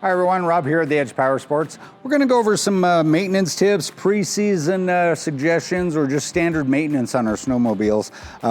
Hi everyone, Rob here at the Edge Powersports. We're going to go over some maintenance tips, pre-season suggestions, or just standard maintenance on our snowmobiles.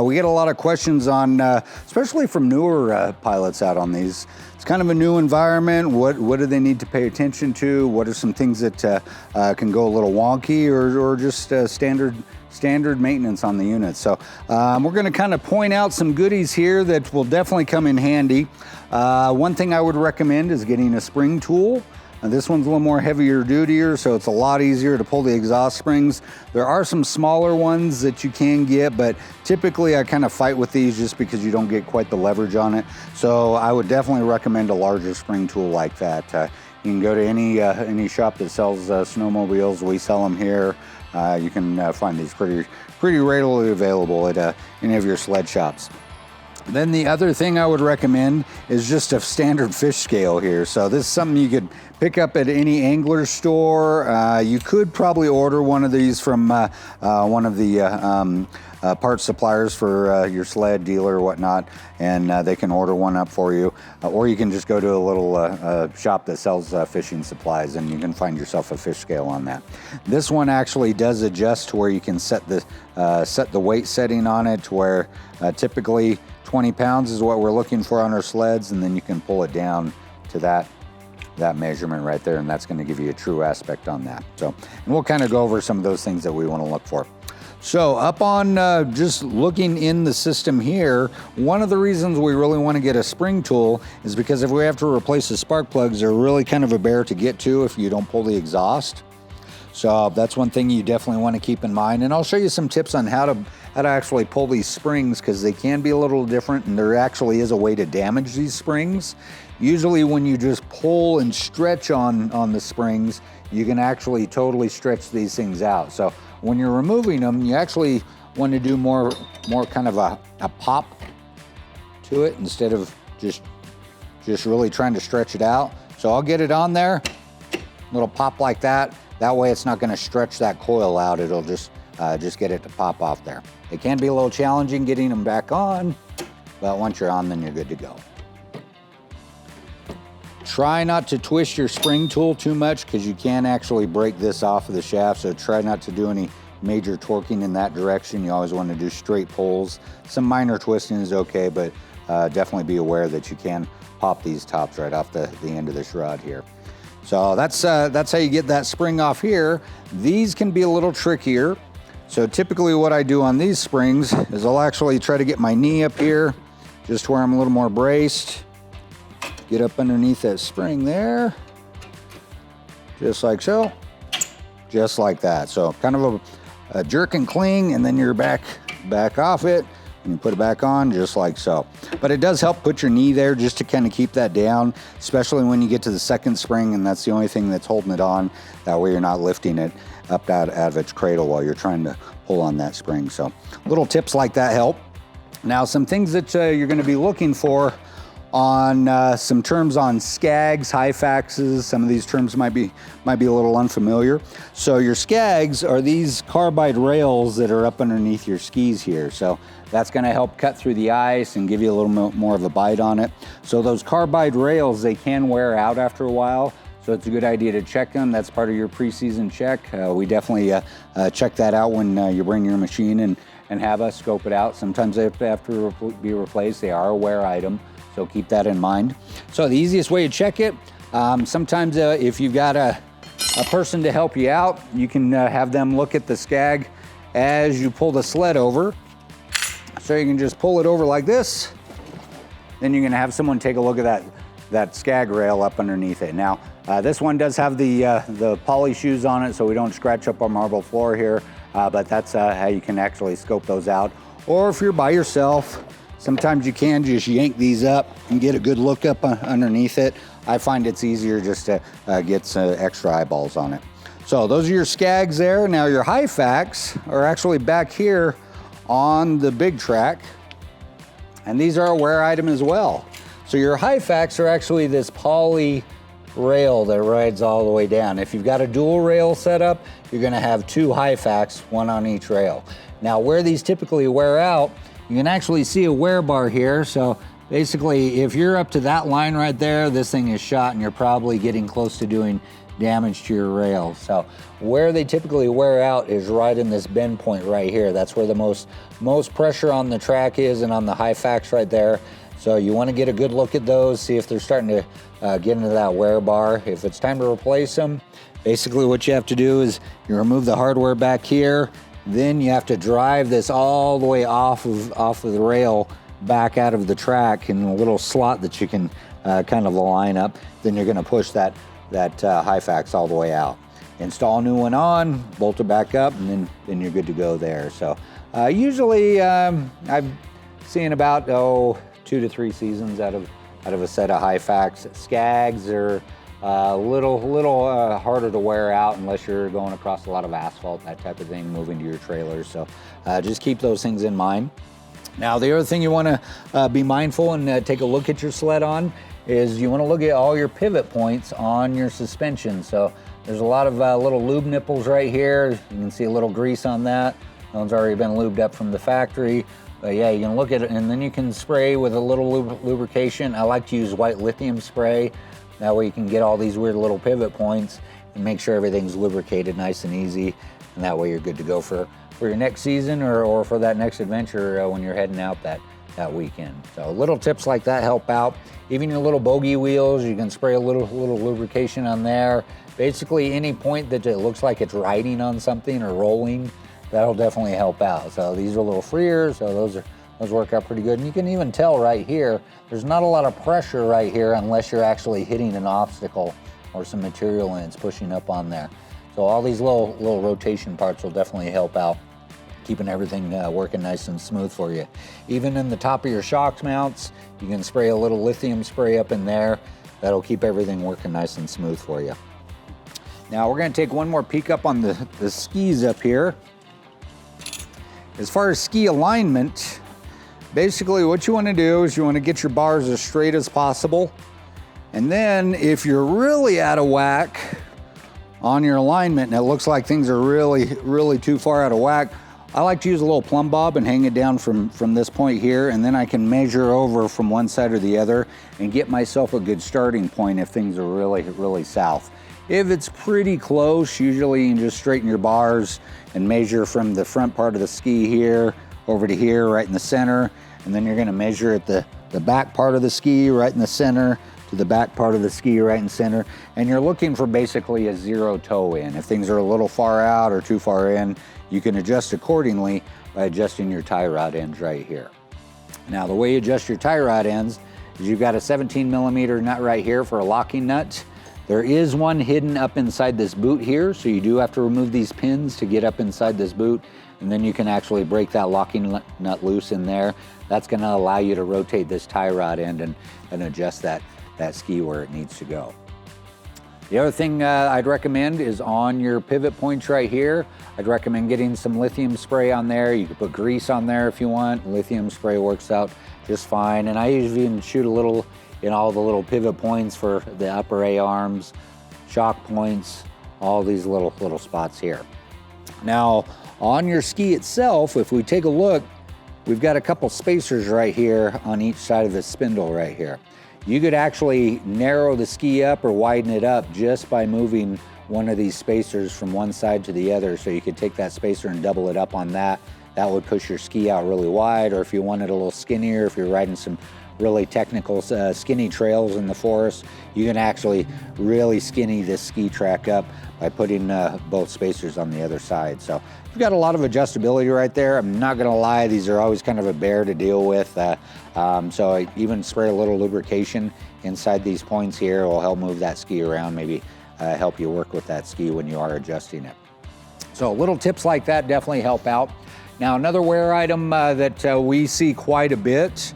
We get a lot of questions on, especially from newer pilots out on these. It's kind of a new environment. What do they need to pay attention to? What are some things that can go a little wonky, or just standard maintenance on the unit? So we're going to kind of point out some goodies here that will definitely come in handy. One thing I would recommend is getting a spring tool. This one's a little more heavier dutier, so it's a lot easier to pull the exhaust springs. There are some smaller ones that you can get, but typically I kind of fight with these just because you don't get quite the leverage on it. So I would definitely recommend a larger spring tool like that. You can go to any shop that sells snowmobiles. We sell them here. You can find these pretty readily available at any of your sled shops. Then the other thing I would recommend is just a standard fish scale here. So this is something you could pick up at any angler store. You could probably order one of these from one of the parts suppliers for your sled dealer or whatnot, and they can order one up for you. Or you can just go to a little shop that sells fishing supplies, and you can find yourself a fish scale on that. This one actually does adjust to where you can set the weight setting on it, to where typically 20 pounds is what we're looking for on our sleds, and then you can pull it down to that measurement right there, and that's going to give you a true aspect on that. So, and we'll kind of go over some of those things that we want to look for. So up on just looking in the system here, one of the reasons we really want to get a spring tool is because if we have to replace the spark plugs, they're really kind of a bear to get to if you don't pull the exhaust. So that's one thing you definitely want to keep in mind. And I'll show you some tips on how to actually pull these springs, because they can be a little different, and there actually is a way to damage these springs. Usually when you just pull and stretch on the springs, you can actually totally stretch these things out. So when you're removing them, you actually want to do more kind of a pop to it instead of just really trying to stretch it out. So I'll get it on there, little pop like that. That way it's not going to stretch that coil out. It'll just get it to pop off there. It can be a little challenging getting them back on, but once you're on, then you're good to go. Try not to twist your spring tool too much, because you can actually break this off of the shaft, so try not to do any major torquing in that direction. You always want to do straight pulls. Some minor twisting is okay, but definitely be aware that you can pop these tops right off the end of this rod here. So that's how you get that spring off here. These can be a little trickier. So typically what I do on these springs is I'll actually try to get my knee up here, just where I'm a little more braced. Get up underneath that spring there, just like so, just like that. So kind of a jerk and cling, and then you're back off it, and you put it back on just like so. But it does help put your knee there just to kind of keep that down, especially when you get to the second spring and that's the only thing that's holding it on. That way you're not lifting it up out of its cradle while you're trying to pull on that spring. So little tips like that help. Now some things that you're going to be looking for on some terms on skags, high faxes. Some of these terms might be a little unfamiliar. So your skags are these carbide rails that are up underneath your skis here. So that's going to help cut through the ice and give you a little more of a bite on it. So those carbide rails, they can wear out after a while. So it's a good idea to check them. That's part of your pre-season check. We definitely check that out when you bring your machine and have us scope it out. Sometimes they have to be replaced. They are a wear item, so keep that in mind. So the easiest way to check it, sometimes if you've got a person to help you out, you can have them look at the skag as you pull the sled over. So you can just pull it over like this. Then you're gonna have someone take a look at that skag rail up underneath it. Now, this one does have the poly shoes on it, so we don't scratch up our marble floor here, but that's how you can actually scope those out. Or if you're by yourself, sometimes you can just yank these up and get a good look up underneath it. I find it's easier just to get some extra eyeballs on it. So those are your skags there. Now your high fax are actually back here on the big track, and these are a wear item as well. So your high fax are actually this poly rail that rides all the way down. If you've got a dual rail setup, you're gonna have two high fax, one on each rail. Now where these typically wear out, you can actually see a wear bar here. So basically, if you're up to that line right there, this thing is shot and you're probably getting close to doing damage to your rail. So where they typically wear out is right in this bend point right here. That's where the most pressure on the track is, and on the high facts right there. So you want to get a good look at those, see if they're starting to get into that wear bar. If it's time to replace them, basically what you have to do is you remove the hardware back here, then you have to drive this all the way off of the rail back out of the track in a little slot that you can kind of line up. Then you're going to push that high facts all the way out. Install a new one on, bolt it back up, and then you're good to go there. So usually I've seen about 2 to 3 seasons out of a set of high facts. Skags are a little harder to wear out unless you're going across a lot of asphalt, that type of thing, moving to your trailers. So just keep those things in mind. Now, the other thing you want to be mindful and take a look at your sled on is you want to look at all your pivot points on your suspension. So there's a lot of little lube nipples right here. You can see a little grease on that. That one's already been lubed up from the factory. But yeah, you can look at it, and then you can spray with a little lubrication. I like to use white lithium spray. That way you can get all these weird little pivot points and make sure everything's lubricated nice and easy. And that way you're good to go for your next season or for that next adventure when you're heading out that weekend. So little tips like that help out. Even your little bogey wheels, you can spray a little lubrication on there. Basically any point that it looks like it's riding on something or rolling, that'll definitely help out. So these are little freers, so those work out pretty good. And you can even tell right here, there's not a lot of pressure right here unless you're actually hitting an obstacle or some material and it's pushing up on there. So all these little rotation parts will definitely help out, keeping everything working nice and smooth for you. Even in the top of your shock mounts, you can spray a little lithium spray up in there. That'll keep everything working nice and smooth for you. Now we're gonna take one more peek up on the skis up here. As far as ski alignment, basically what you want to do is you want to get your bars as straight as possible. And then if you're really out of whack on your alignment and it looks like things are really too far out of whack, I like to use a little plumb bob and hang it down from this point here, and then I can measure over from one side or the other and get myself a good starting point if things are really south. If it's pretty close, usually you can just straighten your bars and measure from the front part of the ski here over to here right in the center, and then you're going to measure at the back part of the ski right in the center to the back part of the ski right in the center, and you're looking for basically a zero toe in. If things are a little far out or too far in, you can adjust accordingly by adjusting your tie rod ends right here. Now the way you adjust your tie rod ends is you've got a 17mm nut right here for a locking nut. There is one hidden up inside this boot here, so you do have to remove these pins to get up inside this boot, and then you can actually break that locking nut loose in there. That's gonna allow you to rotate this tie rod end and adjust that ski where it needs to go. The other thing I'd recommend is on your pivot points right here, I'd recommend getting some lithium spray on there. You could put grease on there if you want. Lithium spray works out just fine, and I usually even shoot a little in all the little pivot points for the upper A arms, shock points, all these little spots here. Now, on your ski itself, if we take a look, we've got a couple spacers right here on each side of the spindle right here. You could actually narrow the ski up or widen it up just by moving one of these spacers from one side to the other. So you could take that spacer and double it up on that. That would push your ski out really wide, or if you want it a little skinnier, if you're riding some really technical skinny trails in the forest, you can actually really skinny this ski track up by putting both spacers on the other side. So you've got a lot of adjustability right there. I'm not gonna lie, these are always kind of a bear to deal with. So I even spray a little lubrication inside these points here. It will help move that ski around, maybe help you work with that ski when you are adjusting it. So little tips like that definitely help out. Now another wear item that we see quite a bit,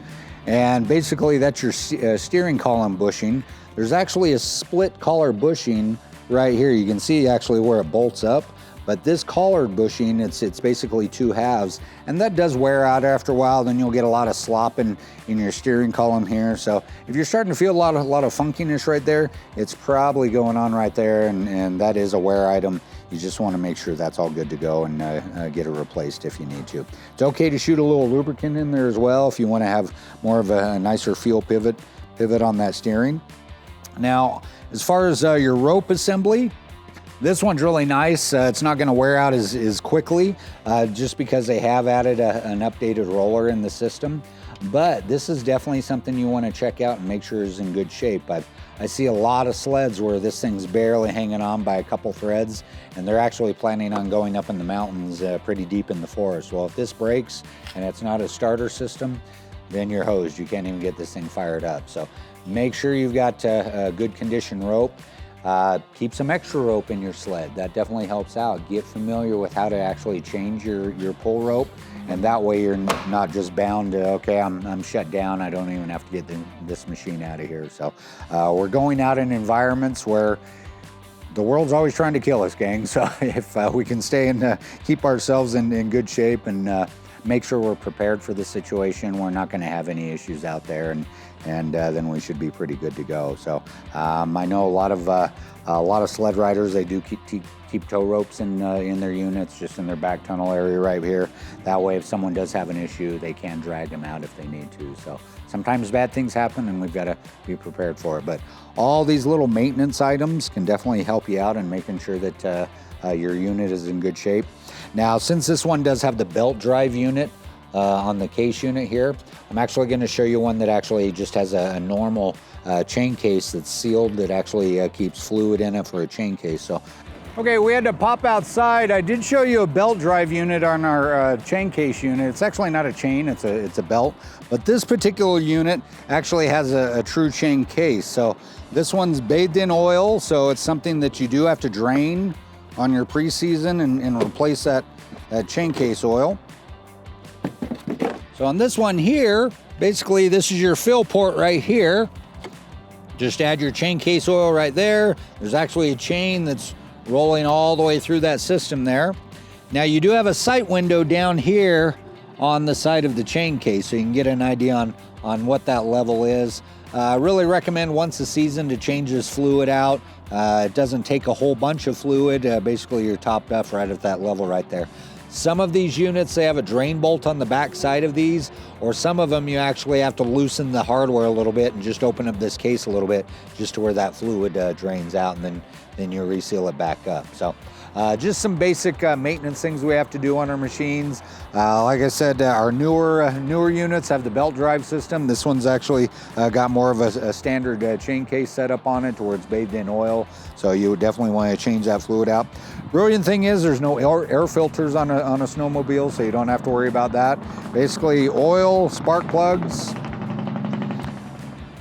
and basically that's your steering column bushing. There's actually a split collar bushing right here. You can see actually where it bolts up, But this collared bushing, it's basically 2 halves, and that does wear out after a while. Then you'll get a lot of slop in your steering column here. So if you're starting to feel a lot of funkiness right there, it's probably going on right there, and that is a wear item. You just want to make sure that's all good to go and get it replaced if you need to. It's okay to shoot a little lubricant in there as well if you want to have more of a nicer feel pivot on that steering. Now, as far as your rope assembly, this one's really nice. It's not going to wear out as quickly just because they have added an updated roller in the system. But this is definitely something you want to check out and make sure is in good shape. I see a lot of sleds where this thing's barely hanging on by a couple threads, and they're actually planning on going up in the mountains pretty deep in the forest. Well, if this breaks and it's not a starter system, then you're hosed. You can't even get this thing fired up. So make sure you've got a good condition rope. Keep some extra rope in your sled. That definitely helps out. Get familiar with how to actually change your pull rope, and that way you're not just bound to, okay, I'm shut down, I don't even have to get this machine out of here. So we're going out in environments where the world's always trying to kill us, gang. So if we can stay and keep ourselves in good shape and make sure we're prepared for the situation, we're not going to have any issues out there, and then we should be pretty good to go. So I know a lot of sled riders, they do keep tow ropes in their units, just in their back tunnel area right here. That way, if someone does have an issue, they can drag them out if they need to. So sometimes bad things happen, and we've got to be prepared for it. But all these little maintenance items can definitely help you out in making sure that your unit is in good shape. Now, since this one does have the belt drive unit on the case unit here, I'm actually going to show you one that actually just has a normal chain case that's sealed, that actually keeps fluid in it for a chain case. So, okay, we had to pop outside. I did show you a belt drive unit on our chain case unit. It's actually not a chain, it's a belt. But this particular unit actually has a true chain case. So this one's bathed in oil, so it's something that you do have to drain on your pre-season and replace that chain case oil. So on this one here, basically this is your fill port right here. Just add your chain case oil right there. There's actually a chain that's rolling all the way through that system there. Now you do have a sight window down here on the side of the chain case, so you can get an idea on what that level is. I really recommend once a season to change this fluid out. It doesn't take a whole bunch of fluid. Basically you're topped up right at that level right there. Some of these units, they have a drain bolt on the back side of these, or some of them you actually have to loosen the hardware a little bit and just open up this case a little bit just to where that fluid drains out, and then you reseal it back up. So just some basic maintenance things we have to do on our machines. Like I said, our newer units have the belt drive system. This one's actually got more of a standard chain case setup on it to where it's bathed in oil. So you would definitely want to change that fluid out. Brilliant thing is there's no air filters on a snowmobile, so you don't have to worry about that. Basically oil, spark plugs.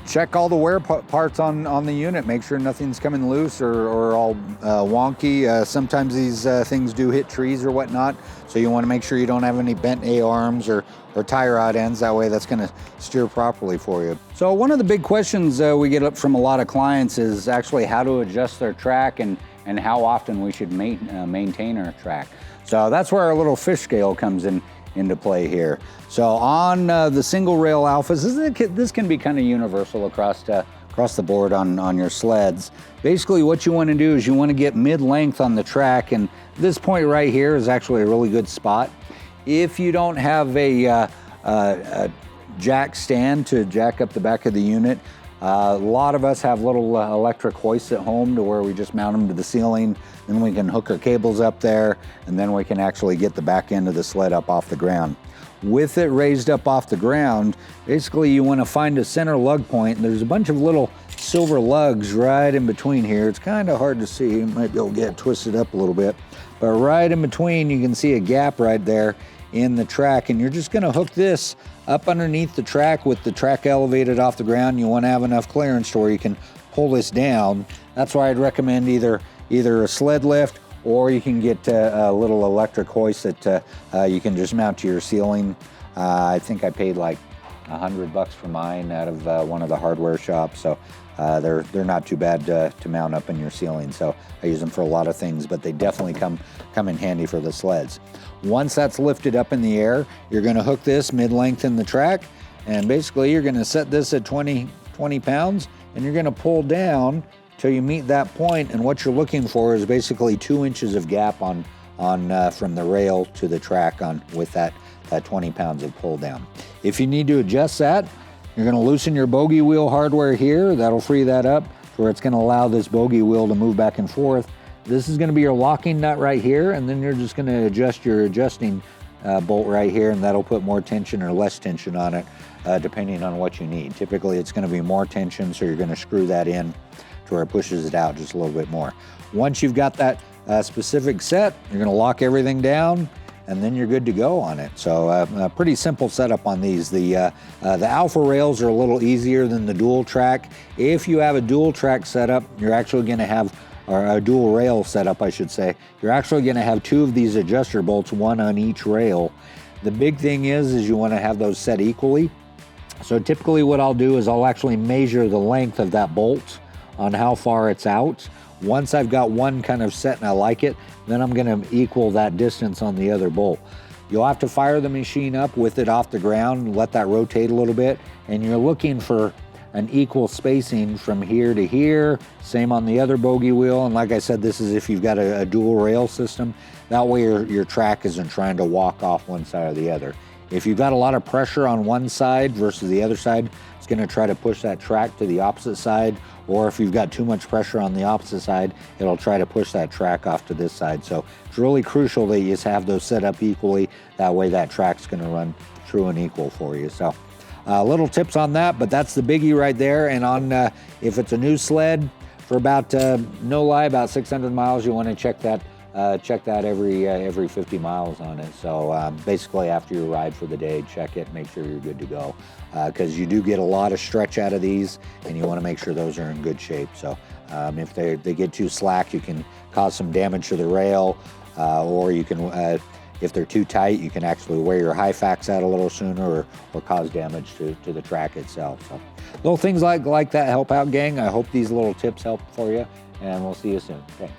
Check all the wear parts on the unit. Make sure nothing's coming loose or all wonky. Sometimes these things do hit trees or whatnot, so you want to make sure you don't have any bent A-arms or tire rod ends. That way that's going to steer properly for you. So one of the big questions we get up from a lot of clients is actually how to adjust their track and how often we should maintain our track. So that's where our little fish scale comes into play here. So on the single rail alphas, this can be kind of universal across the board on your sleds. Basically what you want to do is you want to get mid-length on the track, and this point right here is actually a really good spot. If you don't have a jack stand to jack up the back of the unit, a lot of us have little electric hoists at home to where we just mount them to the ceiling, then we can hook our cables up there, and then we can actually get the back end of the sled up off the ground. With it raised up off the ground, basically you want to find a center lug point, and there's a bunch of little silver lugs right in between here. It's kind of hard to see, you might be able to get it twisted up a little bit, but right in between you can see a gap right there in the track, and you're just going to hook this up underneath the track with the track elevated off the ground. You want to have enough clearance to where you can pull this down. That's why I'd recommend either a sled lift, or you can get a little electric hoist that you can just mount to your ceiling. I think I paid like $100 for mine out of one of the hardware shops. So they're not too bad to mount up in your ceiling. So I use them for a lot of things, but they definitely come in handy for the sleds. Once that's lifted up in the air, you're going to hook this mid-length in the track, and basically you're going to set this at 20 pounds, and you're going to pull down till you meet that point. And what you're looking for is basically 2 inches of gap on from the rail to the track with that 20 pounds of pull down. If you need to adjust that, you're going to loosen your bogey wheel hardware here. That'll free that up where it's going to allow this bogey wheel to move back and forth. This is going to be your locking nut right here, and then you're just going to adjust your adjusting bolt right here, and that'll put more tension or less tension on it depending on what you need. Typically it's going to be more tension, so you're going to screw that in to where it pushes it out just a little bit more. Once you've got that specific set, you're going to lock everything down, and then you're good to go on it. So a pretty simple setup on these. The alpha rails are a little easier than the dual track. If you have a dual track setup, you're actually going to have, or a dual rail setup I should say, you're actually going to have 2 of these adjuster bolts, 1 on each rail. The big thing is you want to have those set equally. So typically what I'll do is I'll actually measure the length of that bolt on how far it's out. Once I've got one kind of set and I like it, then I'm going to equal that distance on the other bolt. You'll have to fire the machine up with it off the ground, let that rotate a little bit, and you're looking for an equal spacing from here to here. Same on the other bogey wheel, and like I said, this is if you've got a dual rail system. That way your track isn't trying to walk off one side or the other. If you've got a lot of pressure on one side versus the other side, it's going to try to push that track to the opposite side, or if you've got too much pressure on the opposite side, it'll try to push that track off to this side. So it's really crucial that you just have those set up equally. That way that track's going to run true and equal for you. So little tips on that, but that's the biggie right there. And on if it's a new sled, for about no lie, about 600 miles, you want to check that every 50 miles on it. So basically after your ride for the day, check it, make sure you're good to go, because you do get a lot of stretch out of these, and you want to make sure those are in good shape. So if they get too slack, you can cause some damage to the rail, or you can if they're too tight, you can actually wear your high facts out a little sooner, or cause damage to the track itself. So little things like that help out, gang. I hope these little tips help for you, and we'll see you soon. Thanks.